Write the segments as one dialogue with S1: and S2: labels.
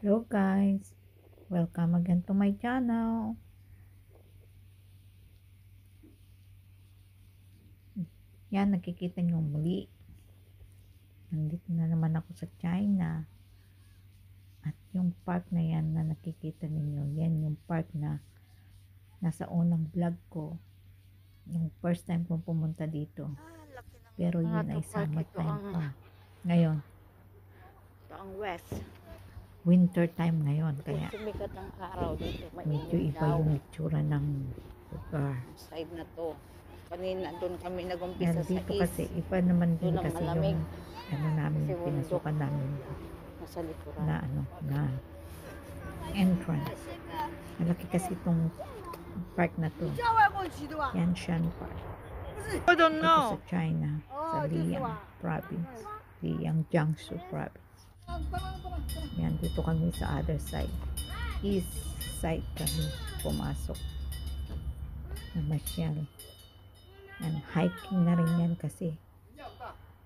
S1: Hello guys, welcome again to my channel. Yan, nakikita nyo muli. Nandito na naman ako sa China. At yung park na yan na nakikita ninyo, yan yung park na nasa unang vlog ko. Yung first time kong pumunta dito. Pero yun ay summer time pa. Ngayon,
S2: Ito ang west.
S1: winter time ngayon. Kaya
S2: Sumikat ang araw dito.
S1: medyo iba yung itsura ng lugar.
S2: Side na to. Kanina doon kami
S1: Yan,
S2: nagumpisa sa
S1: dito
S2: east.
S1: kasi iba naman din
S2: Doon ang
S1: kasi
S2: malamig.
S1: yung ano namin,
S2: Kasi
S1: yung pinasukan namin
S2: Nasa likuran.
S1: na entrance. Malaki kasi itong park na to. Yanshan Park.
S2: I don't
S1: Ito sa China, sa Liang province. Liang Jiangsu province. Yan, dito kami sa other side. East side kami pumasok. Namasyal. Yan, hiking na rin yan kasi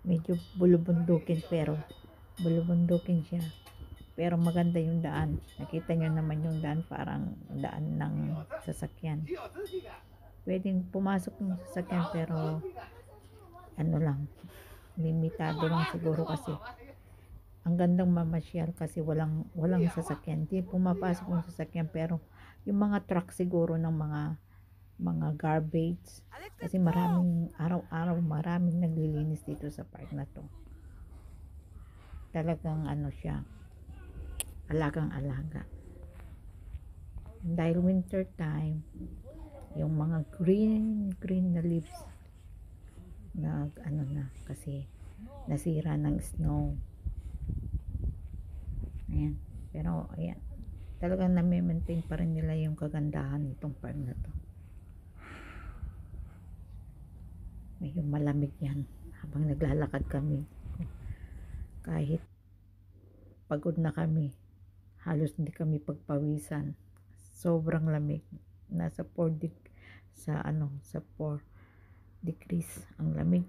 S1: medyo bulubundukin pero bulubundukin siya. Pero maganda yung daan. Nakita nyo naman yung daan, parang daan ng sasakyan. Pwedeng pumasok ng sasakyan pero ano lang, limitado lang siguro kasi ang gandang mamasyal kasi walang sasakyan. Hindi pumapasok ng sasakyan pero yung mga truck siguro ng mga garbage kasi maraming araw-araw maraming naglilinis dito sa park na to. Talagang ano siya, alagang-alaga. Dahil winter time, yung mga green na leaves ano na kasi nasira ng snow. Ayan. Pero ayan, talagang na-maintain pa rin nila yung kagandahan nitong park na to. Medyo malamig yan habang naglalakad kami. Kahit pagod na kami, halos hindi kami pagpawisan. Sobrang lamig. Nasa 4 degrees ang lamig.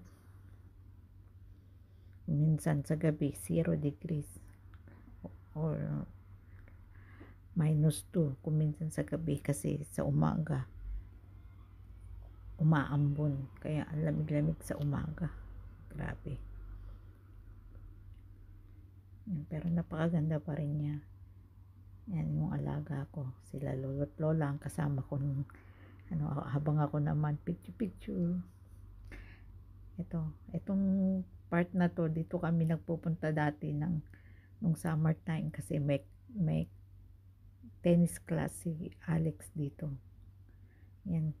S1: Minsan sa gabi 0 degrees or -2 kung minsan sa gabi kasi sa umaga umaambon, kaya ang lamig-lamig sa umaga. Grabe. Yan, pero napakaganda pa rin niya. Yan yung alaga ko, sila lolo't lola ang kasama ko nung habang ako naman picture. Itong part na to, dito kami nagpupunta dati nung summertime kasi may tennis class si Alex dito. Yan,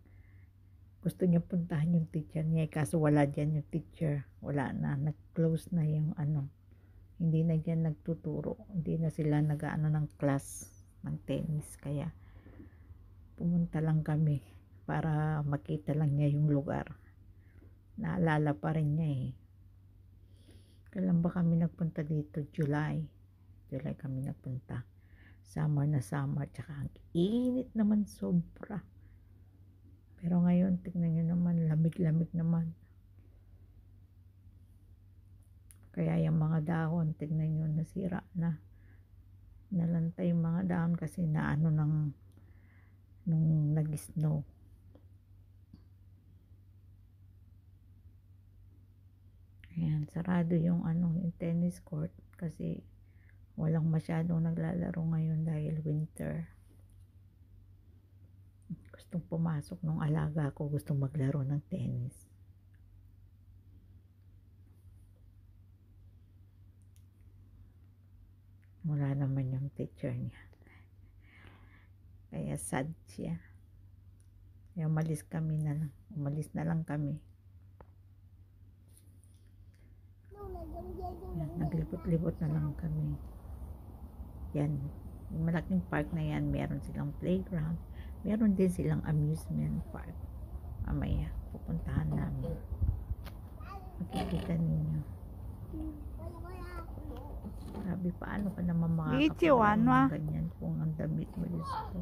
S1: gusto niya puntahan yung teacher niya kaso wala dyan yung teacher, wala na, nag-close na yung hindi na dyan nagtuturo, hindi na sila nag-ano ng class ng tennis, kaya pumunta lang kami para makita lang niya yung lugar. Naalala pa rin niya Kailan ba kami nagpunta dito? July kami nagpunta. Summer na summer, tsaka ang init naman sobra. Pero ngayon, tignan nyo naman, lamig-lamig naman. Kaya yung mga dahon, tignan nyo, nasira na. Nalantay yung mga dahon kasi naano nung nag-snow. Ayan, sarado yung yung tennis court kasi walang masyadong naglalaro ngayon dahil winter. Gustong pumasok nung alaga ko, gustong maglaro ng tennis. Wala naman yung teacher niya. Kaya sad siya. Kaya umalis na lang kami. Naglibot-libot na lang kami. Yan, yung malaking park na yan, meron silang playground, meron din silang amusement park. Mamaya pupuntahan namin, makikita ninyo. Sabi, paano ka naman makakapagawa ng ganyan kung ang damit mo, Diyos ko.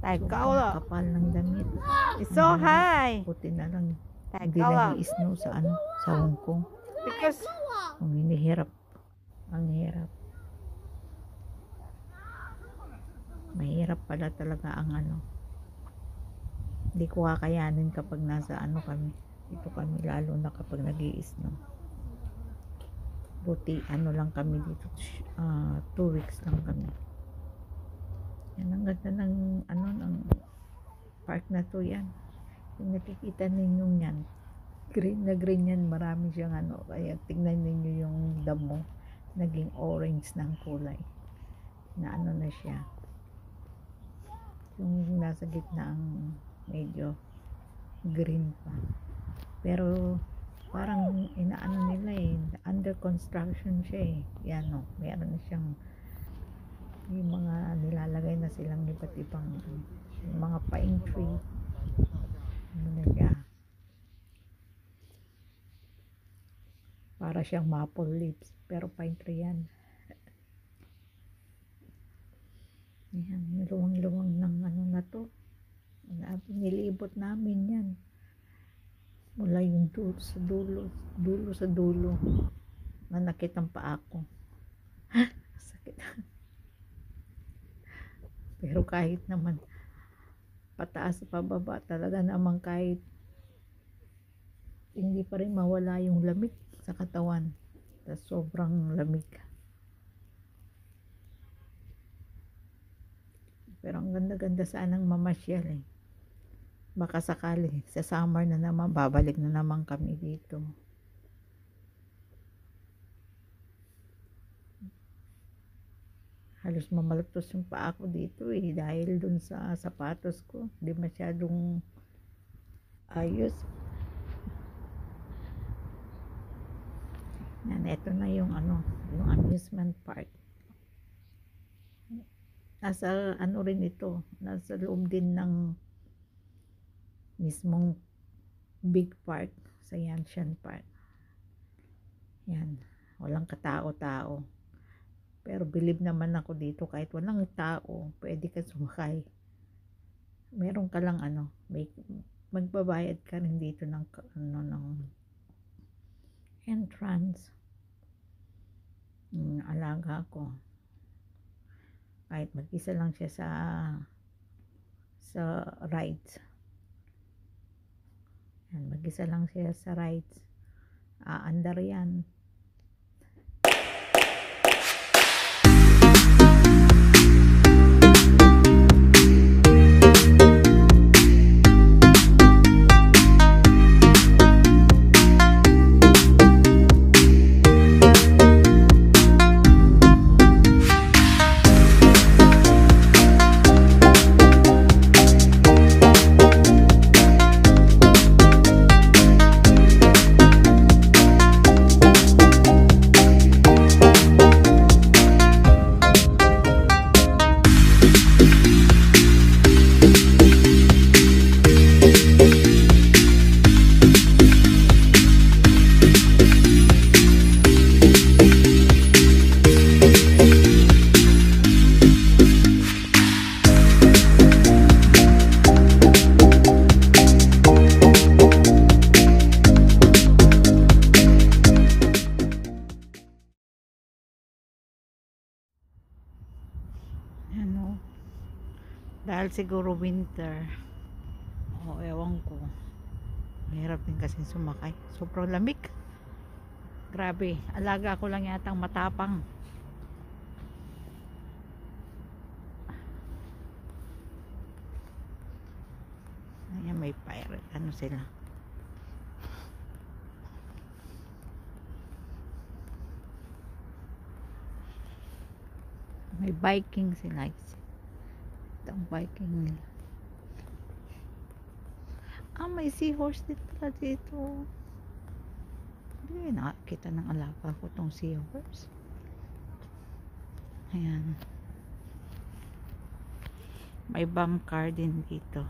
S1: Sobrang kapal ng damit.
S2: It's so high.
S1: Puti na lang. Hindi nag-i-snow sa Hong Kong.
S2: Because
S1: Ang hirap. Mahirap pala talaga ang ano. Hindi ko kakayanin kapag nasa ano kami. Dito kami, lalo na kapag nag-i-snow. Buti ano lang kami dito, 2 weeks lang kami. Yan ang ganda ng ano ng park na to. Yan yung nakikita ninyong yan, green na green yan, marami siyang ano, kaya tingnan ninyo yung damo, naging orange ng kulay na ano na siya, yung nasa gitna ang medyo green pa, pero parang inaano nila under construction siya yan no, meron na siyang yung mga nilalagay na silang iba't ibang mga pine tree, ano na siya, para siyang maple leaves pero pine tree yan. Yan, luwang-luwang ng ano na to, nilibot namin yan mula yung dulo sa dulo, nanakit ang paa ko. Sakit. Pero kahit naman pataas pababa, talaga naman kahit hindi pa rin mawala yung lamig sa katawan, sobrang lamig. Pero ang ganda-ganda sanang mamasyal baka sakali sa summer na naman babalik na naman kami dito. Halos mamalagtos yung paa ko dito dahil dun sa sapatos ko, hindi masyadong ayos. Yan, eto na yung ano, yung amusement park. Nasa ano rin ito, nasa loob din ng mismong big park sa Yanshan Park. Yan, walang katao-tao. Pero believe naman ako dito, kahit walang tao, pwede ka sumakay. Meron ka lang ano, magbabayad ka rin dito ng ano, ng entrance. Alaga ko. Kahit mag-isa lang siya sa rides. Yan, mag-isa lang siya sa rides. Aandar yan. Ano, dahil siguro winter ewan ko, mahirap din kasi sumakay, sobrang lamig, grabe. Alaga ko lang yatang matapang. Ayan, may pirate, ano sila, may biking sila. Itong biking nila. May seahorse din pala dito. Hindi nakakita ng alaga ko tong seahorse. Ayan, may bump car din dito.